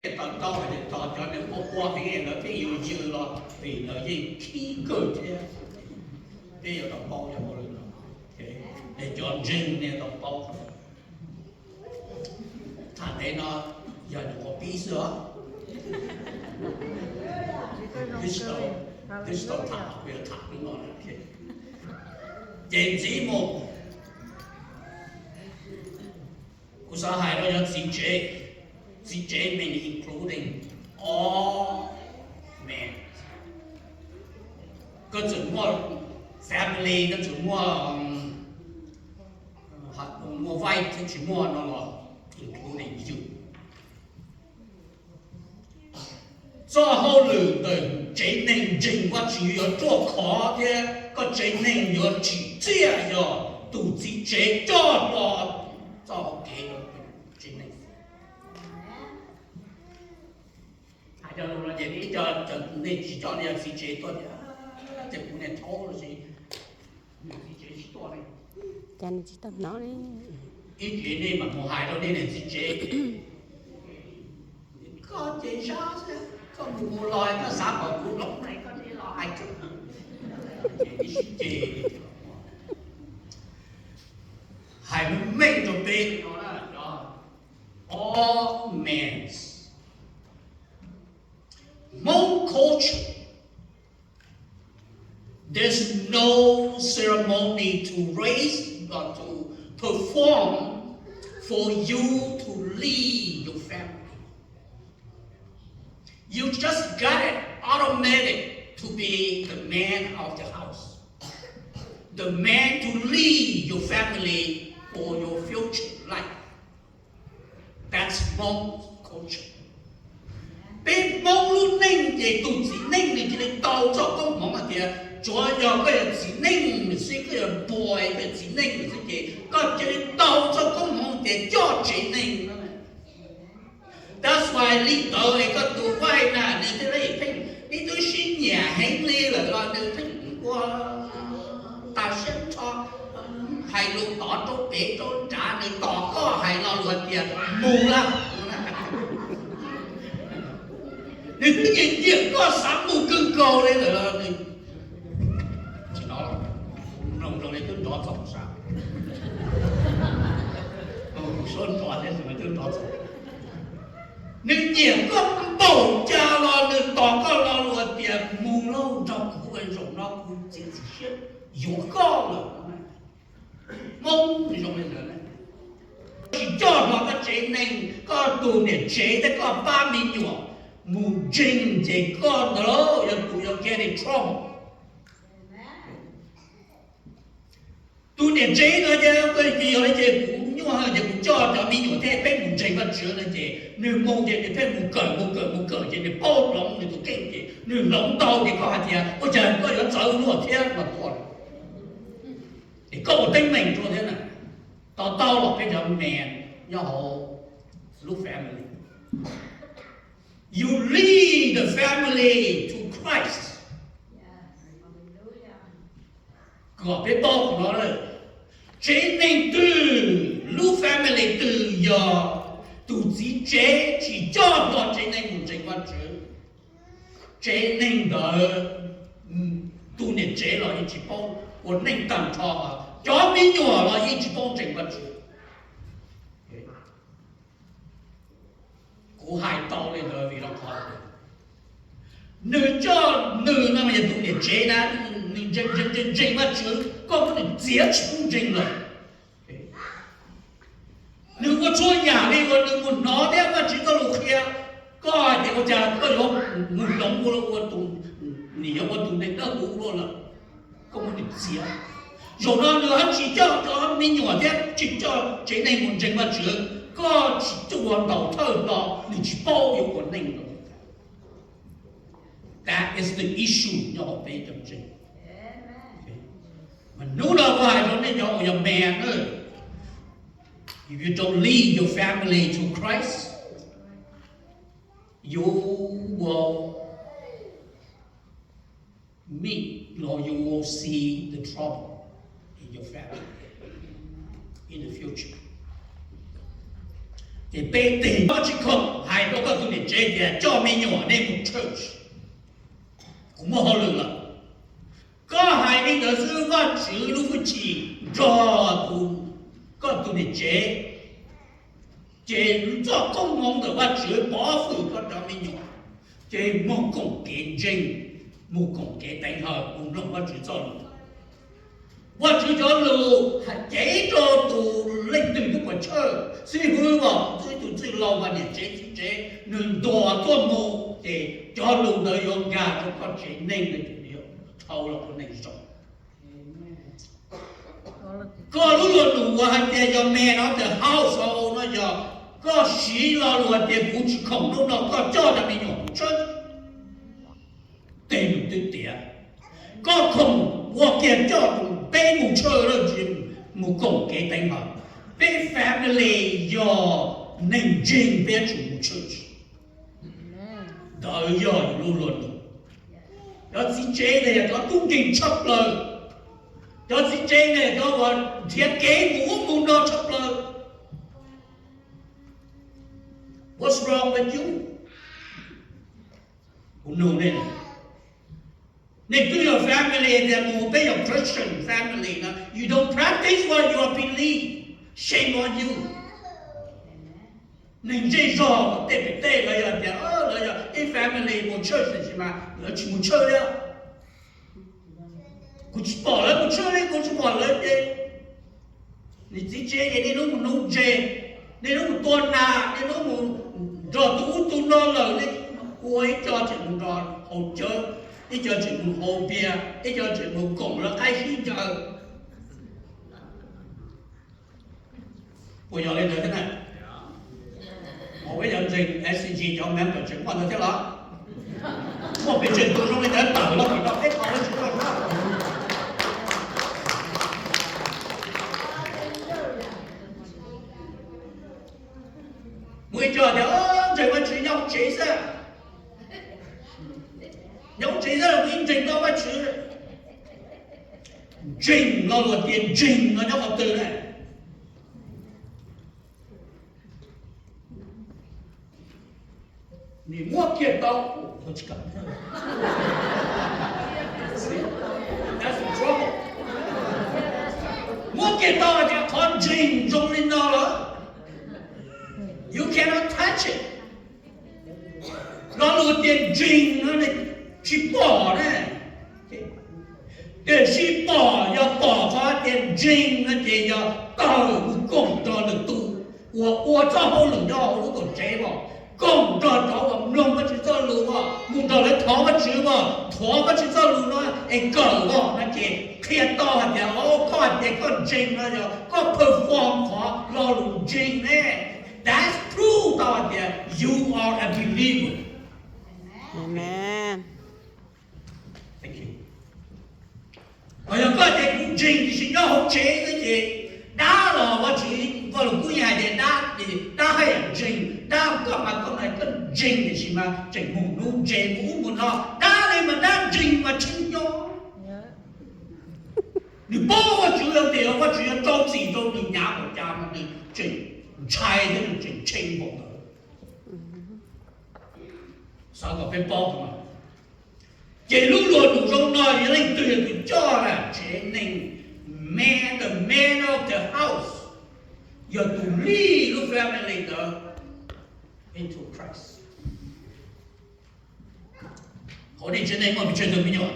当到的到叫那我边了，这有劲了，对了，一起个这，这有个包就好了，那叫真那个包，他那呢要我必须啊，this到他不要他那了，人节目，我上海了要自己。CJ meaning including all men. 各种我 family 各种我 white 各种我那个 including you. 做好了的这能真我只要做考的，个这能要直接要都直接做了，做给了这能。cho nó jadi cho nên chỉ cho nên phi chế tôi thì cũng nên thấu là gì phi chế chỉ tôi này cho nên chỉ tập nó đi ít chuyện này mà một hai đâu nên phi chế có chế sao chứ có một loài có xã hội của lộc này có thể lo hai chút phi chế hai mấy cho bên nó là cho all men. Hmong culture, there's no ceremony to raise or to perform for you to lead your family. You just got it automatic to be the man of the house, the man to lead your family for your future life. That's Hmong culture. Bên mong luôn nên để tụi chỉ nên để cái tàu cho công mong mà kìa cho giờ cái chỉ nên sẽ cái boy cái chỉ nên là cái cái tàu cho công mong để cho chỉ nên. That's why lý do này cái tụi quay là nên thế này phải đi tôi xin nhà hẹn lê là lo được phải qua ta sẽ cho hay luôn tỏ cho bé cho trả để tỏ có hay lo luật tiền mù lắm. Nên tự nhiên việc có sáng mù cưng cầu đấy là chỉ nói là rồng này tôi nói rộng sao xuân toàn lên rồi tôi nói rộng nên việc có bầu cha lo nên tỏ có lo luật tiền mù lâu trong khu vực rộng nó cũng chỉ xếp dù có là mông thì rộng lên rồi chỉ cho nó cái chế này có tù để chế đấy có 3 mình nhỏ mù trình chế con đó you get in trouble. Tu để chế nó chứ cái gì ở chế cũng nhưng mà cũng cho mình nhiều thế phải mù trình và chữa là chế nếu mù chế thì phải mù cởi chế để bao lỏng thì tôi kinh chế nếu lỏng đau thì có hạt gì ôi trời có yếu trở luôn thế mà thôi thì có một tính mình cho thế này tao là cái giờ mẹ nhau hộ lúc family. You lead the family to Christ. Có biết bao của nó rồi. Chế nên từ lúc family từ giờ tụ chỉ chế chỉ cho nó chế nên một chế quan trọng. Chế nên đỡ tụ nên chế là ý chỉ bao của nên tầm cho mình nhỏ là ý chỉ bao chế quan trọng. Cú hai tao lên rồi vì nó khó nữ cho nữ nó mà tụi để chế na chân mà chứ có thể giết chúng trình rồi nữ có cho nhà đi còn nữ còn nó đấy mà chỉ có lúc kia có thì có cha có lúc một lòng của tụi nhiều của tụi này nó cũng luôn là không có thể giết rồi nó nữa chỉ cho mình nhỏ thế chỉ cho chế này một trình mà chứ có chỉ cho đầu thơ nó thì chỉ bao nhiêu của mình rồi. That is the issue nhỏ về tâm trình. Mà nếu là vậy đó nên nhỏ ở mẹ nữa. If you don't lead your family to Christ, you will meet or you will see the trouble in your family in the future. Thì bê tình nó chỉ không hay có tụi này chế để cho mấy nhỏ nên một church cũng mà họ lừa là có hai nên đó sư có chữ lúc phải chỉ cho tụi này chế cho công ngôn đượcว่าchữ bỏ phụ có cho mấy nhỏ chế một công kiến trình một công kiến đánh hợp cũng không có chữ cho lừaว่าchữ cho lừa chế cho tụ linh từ lúc mà chơi sư hư vào tụi lâu và chế nương đùa cho mù để cho lừa đời用gà cho con chế nên là chủ yếu thâu là con này rồi có lúc luôn lừa hay để cho mẹ nó để household nó giờ có xí lo lừa để phụ chỉ không lúc nào có cho cho mình用chơi tiền tiền tiền có không 我见到被母车了就母公给等好，被 family 要能进别出母车去，都要路路，要是真的要东京出了，要是真的要我天给我母那出了 ，What's wrong with you? No, no. If to your family, they obey your Christian family. Now, you don't practice what you believe. Shame on you. Nên dễ dò, tê là giờ, cái family một church này mà, là chỉ một church đấy. Cũng chỉ bỏ lại một church đấy, cũng chỉ bỏ lại đấy. Nên chỉ chế này, nó một nông chế, nên nó một tuần nà, nên nó một trò tủ nó lời đấy. Ôi, cho chị một trò hỗ trợ. Ít cho chuyện một hồ bia, ít cho chuyện một cổng là ai xin chờ. Bây giờ lên được thế này. Một cái nhận trình SCG cho member chứng quan được thế đó. Một cái trình tôi trong cái tấn tử nó phải đọc hết khó lên chứng quan đó. Mới chờ thì trời mà chỉ nhau chế ra. Nếu chế ra là cái trình đó phải chữ trình nó là tiền trình nó trong học từ này你摸见刀我去干 That's the trouble 摸见刀就看trình trong lên đó đó You cannot touch it nó là tiền trình nó này chỉ bỏ này để chỉ bỏ要bỏ发点真那点要到公道的度我照好了要如果这吧公道找我们弄不去走路吧弄到来逃不去吧逃不去走路呢哎狗吧那点看到点哦看点个真那就个 perform 好老路真呢 That's proof 到点 you are a believer Amen. Thank you. Bây giờ có thể cũng trình thì xin nó không chế cái gì Đá là có chỉ có là quý hài để đá hay là trình Đá có mà con này có trình thì xin mà trình mù nụ chế mũ mù nó Đá này mà đá trình mà trình nhau Nếu bố có chủ yếu thì có chủ yếu trong gì trong đi nhà của cha mà đi trình Trai thế là trình bộ đó Sao có phải bó mà Chỉ lúc luôn đủ trong nói như linh tuyệt thì cho là chế nên the man of the house you have to lead the family into Christ. Có đi trên đây mà bị chơi được với nhau